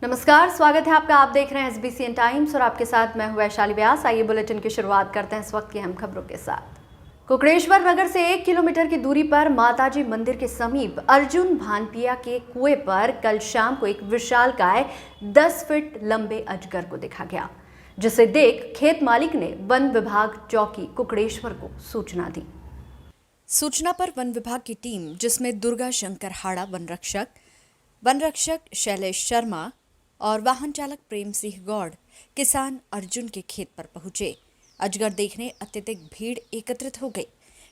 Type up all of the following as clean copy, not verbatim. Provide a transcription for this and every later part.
नमस्कार, स्वागत है आपका। आप देख रहे हैं SBCN टाइम्स और आपके साथ मैं हूं वैशाली व्यास। आइए बुलेटिन की शुरुआत करते हैं इस वक्त की अहम खबरों के साथ। कुकड़ेश्वर नगर से 1 किलोमीटर की दूरी पर माताजी मंदिर के समीप अर्जुन भानपिया के कुएं पर कल शाम को एक विशालकाय 10 फीट लंबे अजगर को देखा गया, जिसे देख खेत मालिक ने वन विभाग चौकी कुकड़ेश्वर को सूचना दी। सूचना पर वन विभाग की टीम, जिसमें दुर्गा शंकर हाड़ा वन रक्षक शैलेश शर्मा और वाहन चालक प्रेम सिंह गौड़ किसान अर्जुन के खेत पर पहुंचे। अजगर देखने अत्यधिक भीड़ एकत्रित हो गई।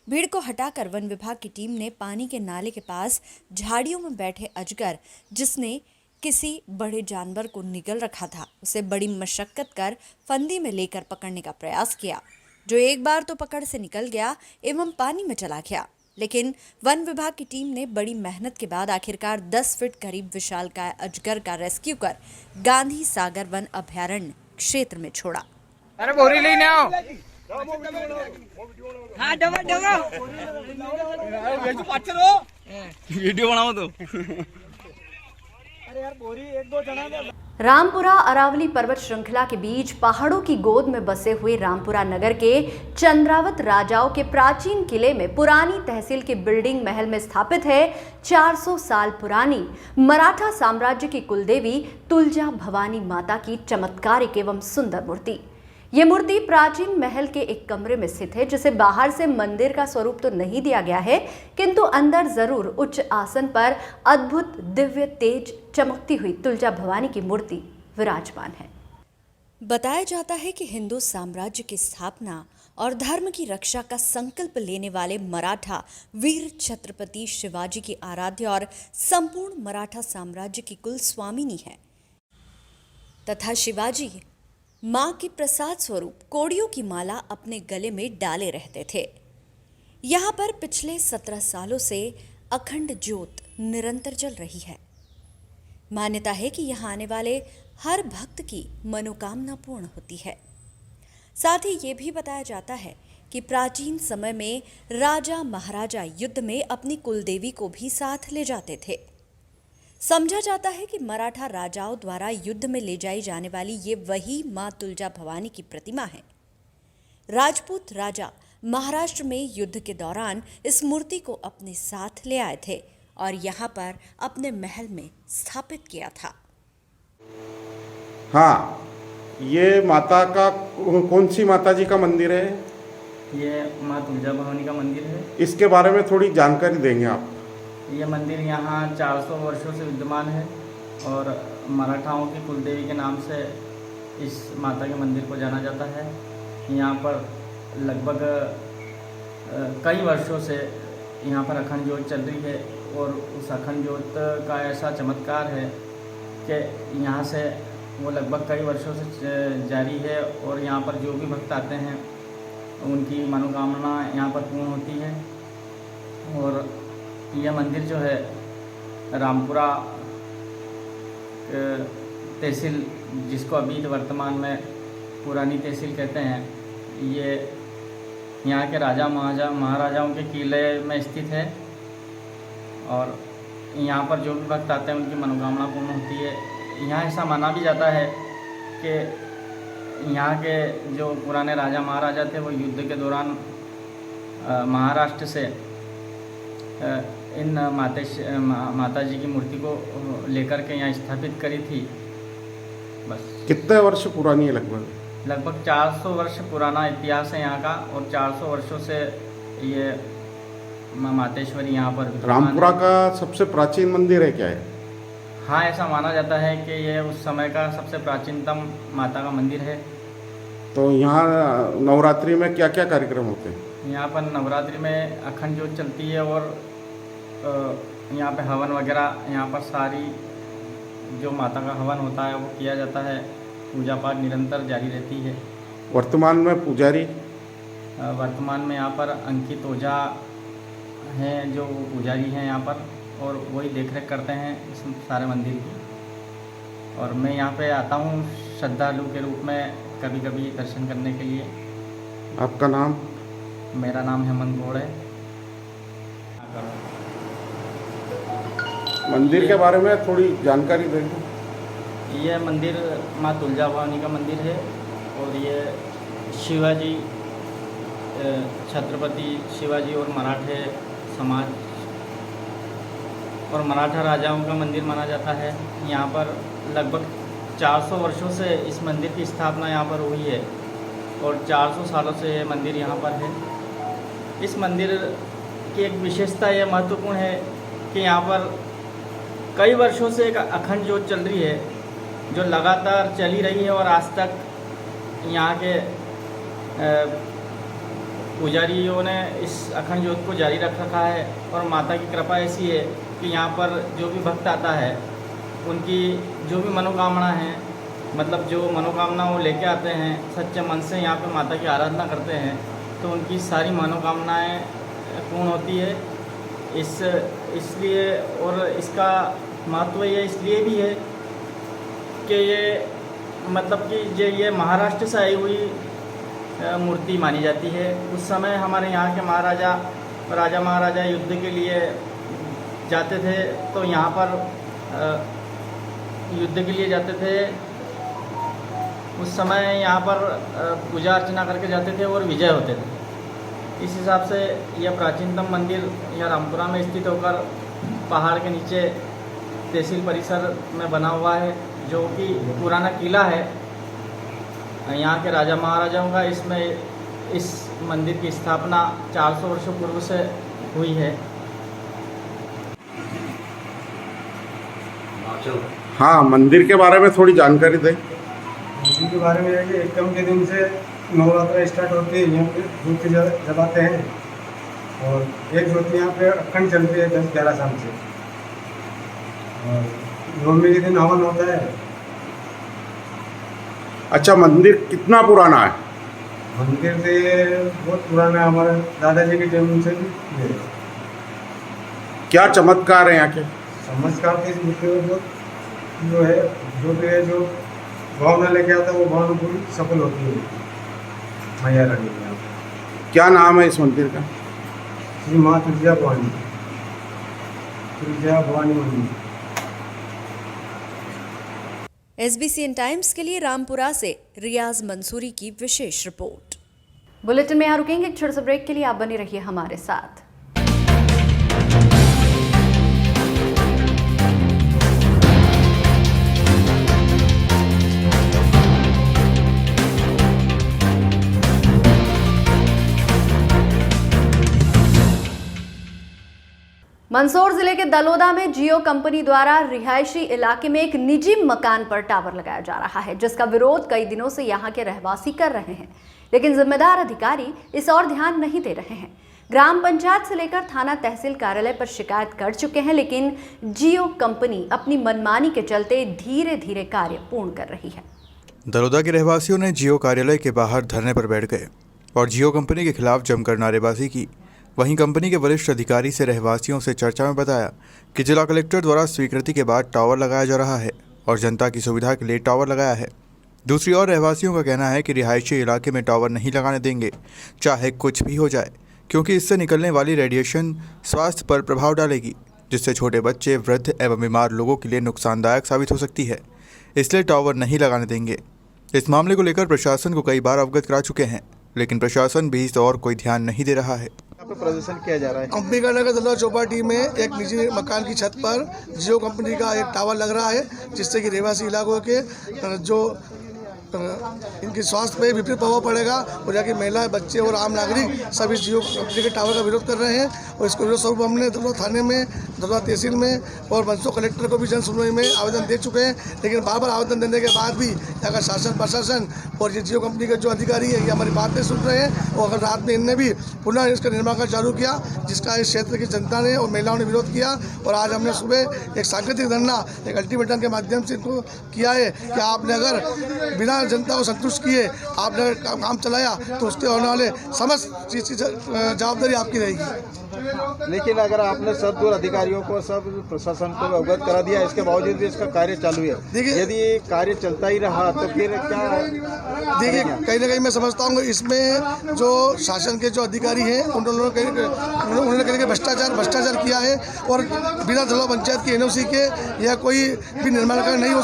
भीड़ को हटाकर वन विभाग की टीम ने पानी के नाले के पास झाड़ियों में बैठे अजगर, जिसने किसी बड़े जानवर को निगल रखा था, उसे बड़ी मशक्कत कर फंदी में लेकर पकड़ने का प्रयास किया, जो एक बार तो पकड़ से निकल गया एवं पानी में चला गया। लेकिन वन विभाग की टीम ने बड़ी मेहनत के बाद आखिरकार 10 फीट करीब विशालकाय अजगर का रेस्क्यू कर गांधी सागर वन अभयारण्य क्षेत्र में छोड़ा। अरे बोरी लेने आओ। हाँ डबल वीडियो बनाओ तो। अरे यार बोरी एक दो जना दे। रामपुरा अरावली पर्वत श्रृंखला के बीच पहाड़ों की गोद में बसे हुए रामपुरा नगर के चंद्रावत राजाओं के प्राचीन किले में पुरानी तहसील के बिल्डिंग महल में स्थापित है 400 साल पुरानी मराठा साम्राज्य की कुलदेवी तुलजा भवानी माता की चमत्कारिक एवं सुंदर मूर्ति। ये मूर्ति प्राचीन महल के एक कमरे में स्थित है, जिसे बाहर से मंदिर का स्वरूप तो नहीं दिया गया है, किंतु अंदर जरूर उच्च आसन पर अद्भुत दिव्य तेज चमकती हुई तुलजा भवानी की मूर्ति विराजमान है। बताया जाता है कि हिंदू साम्राज्य की स्थापना और धर्म की रक्षा का संकल्प लेने वाले मराठा वीर छत्रपति शिवाजी की आराध्य और संपूर्ण मराठा साम्राज्य की कुल स्वामिनी है तथा शिवाजी मां के प्रसाद स्वरूप कोड़ियों की माला अपने गले में डाले रहते थे। यहाँ पर पिछले 17 सालों से अखंड ज्योत निरंतर जल रही है। मान्यता है कि यहाँ आने वाले हर भक्त की मनोकामना पूर्ण होती है। साथ ही ये भी बताया जाता है कि प्राचीन समय में राजा महाराजा युद्ध में अपनी कुलदेवी को भी साथ ले जाते थे। समझा जाता है कि मराठा राजाओं द्वारा युद्ध में ले जाई जाने वाली ये वही मां तुलजा भवानी की प्रतिमा है। राजपूत राजा महाराष्ट्र में युद्ध के दौरान इस मूर्ति को अपने साथ ले आए थे और यहाँ पर अपने महल में स्थापित किया था। हाँ, ये माता का कौन सी माता जी का मंदिर है? ये माँ तुलजा भवानी का मंदिर है। इसके बारे में थोड़ी जानकारी देंगे आप? ये मंदिर यहाँ 400 वर्षों से विद्यमान है और मराठाओं की कुलदेवी के नाम से इस माता के मंदिर को जाना जाता है। यहाँ पर लगभग कई वर्षों से यहाँ पर अखंड ज्योत चल रही है और उस अखंड ज्योत का ऐसा चमत्कार है कि यहाँ से वो लगभग कई वर्षों से जारी है और यहाँ पर जो भी भक्त आते हैं उनकी मनोकामना यहाँ पर पूर्ण होती है। और यह मंदिर जो है रामपुरा तहसील, जिसको अभी वर्तमान में पुरानी तहसील कहते हैं, ये यहाँ के राजा महाराजाओं के किले में स्थित है और यहाँ पर जो भी भक्त आते हैं उनकी मनोकामना पूर्ण होती है। यहाँ ऐसा माना भी जाता है कि यहाँ के जो पुराने राजा महाराजा थे वो युद्ध के दौरान महाराष्ट्र से इन माता जी की मूर्ति को लेकर के यहाँ स्थापित करी थी। बस कितने वर्ष पुरानी है? लगभग 400 वर्ष पुराना इतिहास है यहाँ का और 400 वर्षों से ये मातेश्वरी यहाँ पर। रामपुरा का सबसे प्राचीन मंदिर है क्या है? हाँ, ऐसा माना जाता है कि ये उस समय का सबसे प्राचीनतम माता का मंदिर है। तो यहाँ नवरात्रि में क्या क्या कार्यक्रम होते हैं? यहाँ पर नवरात्रि में अखंड ज्योत चलती है और यहाँ पे हवन वगैरह, यहाँ पर सारी जो माता का हवन होता है वो किया जाता है। पूजा पाठ निरंतर जारी रहती है। वर्तमान में पुजारी? वर्तमान में यहाँ पर अंकित ओझा हैं जो पुजारी हैं यहाँ पर और वही देखरेख करते हैं इस सारे मंदिर की। और मैं यहाँ पे आता हूँ श्रद्धालु के रूप में कभी कभी दर्शन करने के लिए। आपका नाम? मेरा नाम हेमंत गौड़ है। मंदिर के बारे में थोड़ी जानकारी देंगे? ये मंदिर माँ तुलजा भवानी का मंदिर है और ये शिवाजी छत्रपति शिवाजी और मराठे समाज और मराठा राजाओं का मंदिर माना जाता है। यहाँ पर लगभग 400 वर्षों से इस मंदिर की स्थापना यहाँ पर हुई है और 400 सालों से ये मंदिर यहाँ पर है। इस मंदिर की एक विशेषता ये महत्वपूर्ण है कि यहाँ पर कई वर्षों से एक अखंड ज्योत चल रही है जो लगातार चली रही है और आज तक यहाँ के पुजारियों ने इस अखंड ज्योत को जारी रख रखा है। और माता की कृपा ऐसी है कि यहाँ पर जो भी भक्त आता है उनकी जो भी मनोकामना है, मतलब जो मनोकामना वो लेके आते हैं सच्चे मन से यहाँ पे माता की आराधना करते हैं तो उनकी सारी मनोकामनाएं पूर्ण होती है। इसलिए और इसका महत्व ये इसलिए भी है कि ये मतलब कि ये महाराष्ट्र से आई हुई मूर्ति मानी जाती है। उस समय हमारे यहाँ के राजा महाराजा युद्ध के लिए जाते थे तो यहाँ पर युद्ध के लिए जाते थे। उस समय यहाँ पर पूजा अर्चना करके जाते थे और विजय होते थे। इस हिसाब से यह प्राचीनतम मंदिर यह रामपुरा में स्थित होकर पहाड़ के नीचे तहसील परिसर में बना हुआ है जो कि पुराना किला है यहाँ के राजा महाराजाओं का। इसमें इस मंदिर की स्थापना 400 वर्षों पूर्व से हुई है। हाँ, मंदिर के बारे में थोड़ी जानकारी दें। मंदिर के बारे में है कि एकदम के दिन से नवरात्रा स्टार्ट होती है, यहाँ पे ज्योति जलाते हैं और एक ज्योति यहाँ पे अखंड चलती है 10-11 साल से। और नवमी के दिन हवन होता है। अच्छा, मंदिर कितना पुराना है? मंदिर से बहुत पुराना है, हमारे दादाजी के टाइम से भी है। क्या चमत्कार है यहाँ के? चमत्कार के बहुत जो है जो भावना लेके आता है वो भावना पूरी सफल होती है मैया रानी के यहाँ। क्या नाम है इस मंदिर का? श्री माँ तुलजा भवानी मंदिर। SBCN टाइम्स के लिए रामपुरा से रियाज मंसूरी की विशेष रिपोर्ट। बुलेटिन में यहाँ रुकेंगे एक छोटे से ब्रेक के लिए, आप बने रहिए हमारे साथ। मंदसौर जिले के दलोदा में जियो कंपनी द्वारा रिहायशी इलाके में एक निजी मकान पर टावर लगाया जा रहा है जिसका विरोध कई दिनों से यहां के रहवासी कर रहे हैं, लेकिन जिम्मेदार अधिकारी इस ओर ध्यान नहीं दे रहे हैं। ग्राम पंचायत से लेकर थाना तहसील कार्यालय पर शिकायत कर चुके हैं, लेकिन जियो कंपनी अपनी मनमानी के चलते धीरे धीरे कार्य पूर्ण कर रही है। दलोदा के रहवासियों ने जियो कार्यालय के बाहर धरने पर बैठ गए और जियो कंपनी के खिलाफ जमकर नारेबाजी की। वहीं कंपनी के वरिष्ठ अधिकारी से रहवासियों से चर्चा में बताया कि जिला कलेक्टर द्वारा स्वीकृति के बाद टावर लगाया जा रहा है और जनता की सुविधा के लिए टावर लगाया है। दूसरी ओर रहवासियों का कहना है कि रिहायशी इलाके में टावर नहीं लगाने देंगे, चाहे कुछ भी हो जाए, क्योंकि इससे निकलने वाली रेडिएशन स्वास्थ्य पर प्रभाव डालेगी, जिससे छोटे बच्चे, वृद्ध एवं बीमार लोगों के लिए नुकसानदायक साबित हो सकती है। इसलिए टावर नहीं लगाने देंगे। इस मामले को लेकर प्रशासन को कई बार अवगत करा चुके हैं, लेकिन प्रशासन भी इस ओर कोई ध्यान नहीं दे रहा है। प्रदर्शन किया जा रहा है। कंपनी का नगर दलोदा चौपाटी में एक निजी मकान की छत पर जियो कंपनी का एक टावर लग रहा है, जिससे कि रहवासी इलाकों के जो इनके स्वास्थ्य पे विपरीत प्रभाव पड़ेगा और जाके महिलाएं, बच्चे और आम नागरिक सभी जियो कंपनी के टावर का विरोध कर रहे हैं। और इसको विरोध स्वरूप हमने दलोदा थाने में, दलोदा तहसील में और मंदसौर कलेक्टर को भी जन सुनवाई में आवेदन दे चुके हैं, लेकिन बार बार आवेदन देने के बाद भी यहाँ का शासन प्रशासन और ये जियो कंपनी के जो अधिकारी है ये हमारी बात नहीं सुन रहे हैं। और अगर रात में इनने भी पुनः इसका निर्माण कार्य चालू किया, जिसका इस क्षेत्र की जनता ने और महिलाओं ने विरोध किया। और आज हमने सुबह एक सांकेतिक धरना, एक अल्टीमेटम के माध्यम से इनको किया है कि आपने अगर बिना जनता को संतुष्ट किए आपने अगर काम चलाया तो उसके होने वाले समस्त चीज़ की जवाबदारी आपकी रहेगी। लेकिन अगर आपने सब दूर अधिकारियों को, सब प्रशासन को अवगत करा दिया, इसके बावजूद भी इसका कार्य चालू है। देखिए, यदि कार्य चलता ही रहा तो फिर क्या? देखिए, कहीं ना कहीं मैं समझता हूँ इसमें जो जो शासन के जो अधिकारी हैं उन्होंने कहीं भ्रष्टाचार किया है और बिना दलवा पंचायत की एनओसी के या कोई भी निर्माण कार्य नहीं हो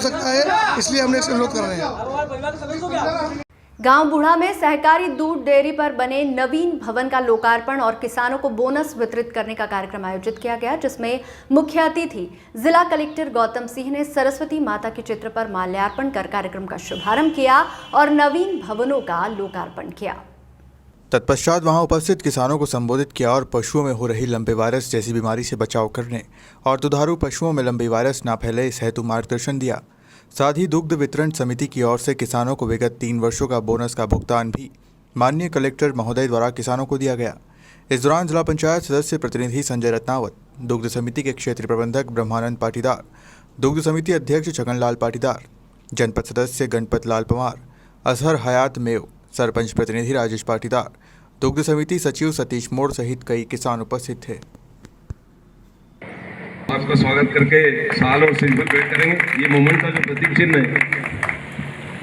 सकता है, इसलिए हमने इसका विरोध कर रहे हैं। गांव बूढ़ा में सहकारी दूध डेयरी पर बने नवीन भवन का लोकार्पण और किसानों को बोनस वितरित करने का कार्यक्रम आयोजित किया गया, जिसमें मुख्य अतिथि जिला कलेक्टर गौतम सिंह ने सरस्वती माता के चित्र पर माल्यार्पण कर कार्यक्रम का शुभारंभ किया और नवीन भवनों का लोकार्पण किया। तत्पश्चात वहां उपस्थित किसानों को संबोधित किया और पशुओं में हो रही लंबे वायरस जैसी बीमारी से बचाव करने और दुधारू पशुओं में लंबे वायरस न फैले इस हेतु मार्गदर्शन दिया। साथ ही दुग्ध वितरण समिति की ओर से किसानों को विगत 3 वर्षों का बोनस का भुगतान भी माननीय कलेक्टर महोदय द्वारा किसानों को दिया गया। इस दौरान जिला पंचायत सदस्य प्रतिनिधि संजय रत्नावत, दुग्ध समिति के क्षेत्रीय प्रबंधक ब्रह्मानंद पाटीदार, दुग्ध समिति अध्यक्ष छगनलाल पाटीदार, जनपद सदस्य गणपत लाल पवार, अजहर हयात मेव, सरपंच प्रतिनिधि राजेश पाटीदार, दुग्ध समिति सचिव सतीश मोड़ सहित कई किसान उपस्थित थे। आपका स्वागत करके साल और सिंपल वेट करेंगे। ये मोमेंट का जो प्रतीक चिन्ह है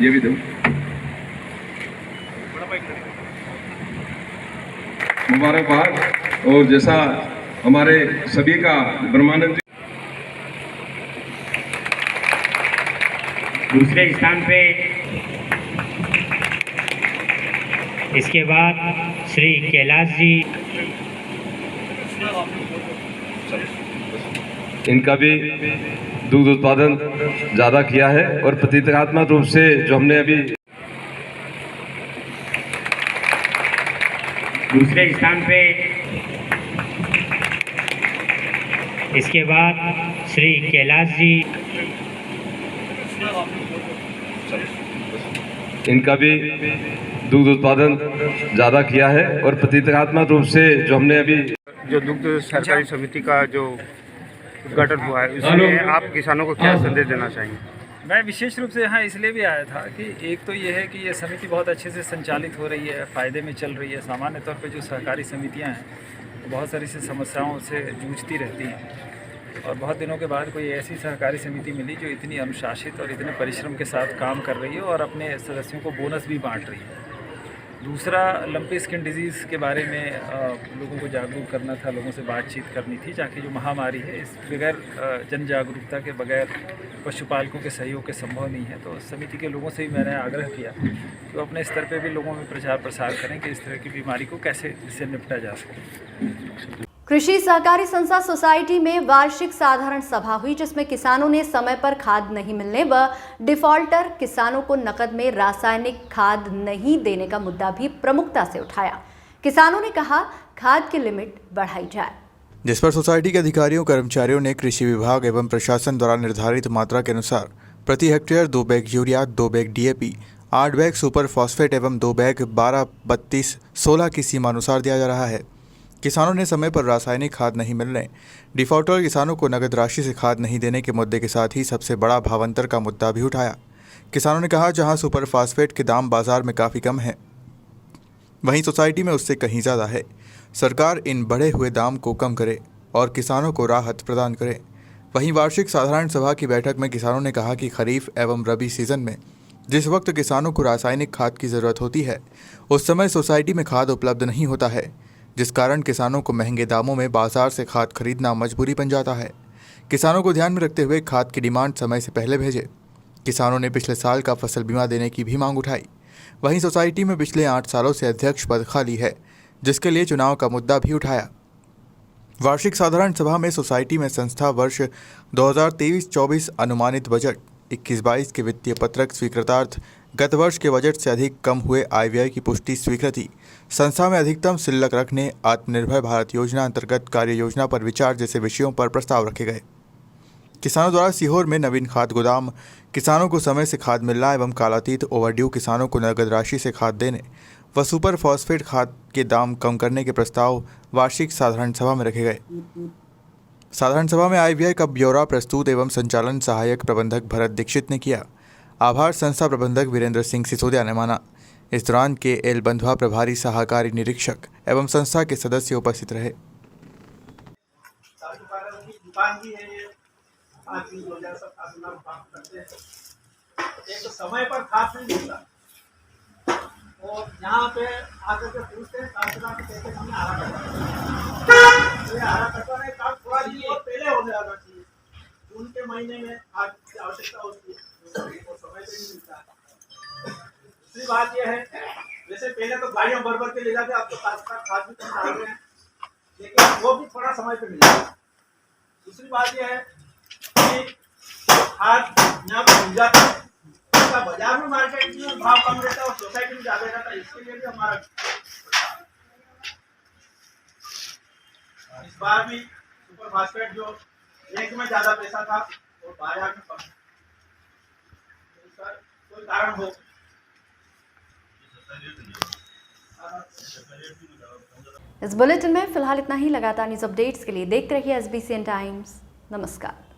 ये भी दो। मुबारकबाद। और जैसा हमारे सभी का ब्रह्मानंद दूसरे स्थान पे, इसके बाद श्री कैलाश जी, इनका भी दूध उत्पादन ज़्यादा किया है और प्रतीकात्मक रूप से जो हमने अभी दूसरे स्थान पे, इसके बाद श्री कैलाश जी, इनका भी दूध उत्पादन ज़्यादा किया है और प्रतीकात्मक रूप से जो हमने अभी जो दुग्ध सहकारी समिति का जो उद्घाटन हुआ है उसमें आप किसानों को क्या संदेश देना चाहेंगे? मैं विशेष रूप से यहाँ इसलिए भी आया था कि एक तो ये है कि ये समिति बहुत अच्छे से संचालित हो रही है, फ़ायदे में चल रही है। सामान्य तौर पे जो सहकारी समितियाँ हैं बहुत सारी सी समस्याओं से जूझती रहती हैं और बहुत दिनों के बाद कोई ऐसी सहकारी समिति मिली जो इतनी अनुशासित और इतने परिश्रम के साथ काम कर रही है और अपने सदस्यों को बोनस भी बाँट रही है। दूसरा, लंपी स्किन डिजीज़ के बारे में लोगों को जागरूक करना था, लोगों से बातचीत करनी थी, ताकि जो महामारी है इस बगैर जन जागरूकता के बगैर पशुपालकों के सहयोग के संभव नहीं है। तो समिति के लोगों से भी मैंने आग्रह किया कि वो अपने स्तर पे भी लोगों में प्रचार प्रसार करें कि इस तरह की बीमारी को कैसे इससे निपटा जा सके। कृषि सहकारी संस्था सोसाइटी में वार्षिक साधारण सभा हुई, जिसमें किसानों ने समय पर खाद नहीं मिलने व डिफॉल्टर किसानों को नकद में रासायनिक खाद नहीं देने का मुद्दा भी प्रमुखता से उठाया। किसानों ने कहा खाद की लिमिट बढ़ाई जाए, जिस पर सोसाइटी के अधिकारियों कर्मचारियों ने कृषि विभाग एवं प्रशासन द्वारा निर्धारित मात्रा के अनुसार प्रति hectare 2 bag urea, 2 bag DAP, 8 bag super phosphate एवं 2 बैग 12, 32, 16 की सीमा अनुसार दिया जा रहा है। किसानों ने समय पर रासायनिक खाद नहीं मिलने, डिफॉल्टर किसानों को नगद राशि से खाद नहीं देने के मुद्दे के साथ ही सबसे बड़ा भावांतर का मुद्दा भी उठाया। किसानों ने कहा जहां सुपर फास्फेट के दाम बाजार में काफ़ी कम है, वहीं सोसाइटी में उससे कहीं ज़्यादा है। सरकार इन बढ़े हुए दाम को कम करे और किसानों को राहत प्रदान करे। वहीं वार्षिक साधारण सभा की बैठक में किसानों ने कहा कि खरीफ एवं रबी सीजन में जिस वक्त किसानों को रासायनिक खाद की ज़रूरत होती है उस समय सोसाइटी में खाद उपलब्ध नहीं होता है, जिस कारण किसानों को महंगे दामों में बाजार से खाद खरीदना मजबूरी बन जाता है। किसानों को ध्यान में रखते हुए खाद की डिमांड समय से पहले भेजे। किसानों ने पिछले साल का फसल बीमा देने की भी मांग उठाई। वहीं सोसाइटी में पिछले 8 सालों से अध्यक्ष पद खाली है, जिसके लिए चुनाव का मुद्दा भी उठाया। वार्षिक साधारण सभा में सोसाइटी में संस्था वर्ष 2023-24 अनुमानित बजट 21-22 के वित्तीय पत्रक स्वीकृतार्थ, गत वर्ष के बजट से अधिक कम हुए आय व्यय की पुष्टि स्वीकृति, संस्था में अधिकतम शिल्लक रखने, आत्मनिर्भर भारत योजना अंतर्गत कार्य योजना पर विचार जैसे विषयों पर प्रस्ताव रखे गए। किसानों द्वारा सीहोर में नवीन खाद गोदाम, किसानों को समय से खाद मिलना एवं कालातीत ओवरड्यू किसानों को नगद राशि से खाद देने व सुपर फॉस्फेट खाद के दाम कम करने के प्रस्ताव वार्षिक साधारण सभा में रखे गए। साधारण सभा में आय व्यय का ब्यौरा प्रस्तुत एवं संचालन सहायक प्रबंधक भरत दीक्षित ने किया। आभार संस्था प्रबंधक वीरेंद्र सिंह सिसोदिया ने माना। इस दौरान के एल बंधवा प्रभारी सहाकारी निरीक्षक एवं संस्था के सदस्य उपस्थित रहे। एक तो समय पर खाद नहीं मिलता और यहाँ पे आकर के पूछते हैं तहसीलदार के कहते हैं हमने हरा कटवा, तो ये हरा कटवाने का काम थोड़ा दिन और पहले होने लगा चाहिए। जून के महीने में खाद की आवश्यकता होती है और समय पे नहीं मिलता है। दूसरी बात यह है, जैसे पहले तो गाड़ियों भर के ले जाते, अब तो खाद भी कम डाल रहे हैं, लेकिन वो भी थोड़ा समय पे मिलेगा। दूसरी बात यह है कि खाद यहाँ पे मिल जाता है, बाजार में मार्केट में भाव कम रहता है और सोसाइटी में ज्यादा रहता है, इसके लिए भी हमारा इस बार भी सुपर फास्फेट जो बैंक में ज्यादा पैसा था और बाजार में कम, कोई कारण हो। इस बुलेटिन में फिलहाल इतना ही। लगातार न्यूज अपडेट्स के लिए देखते रहिए SBCN टाइम्स। नमस्कार।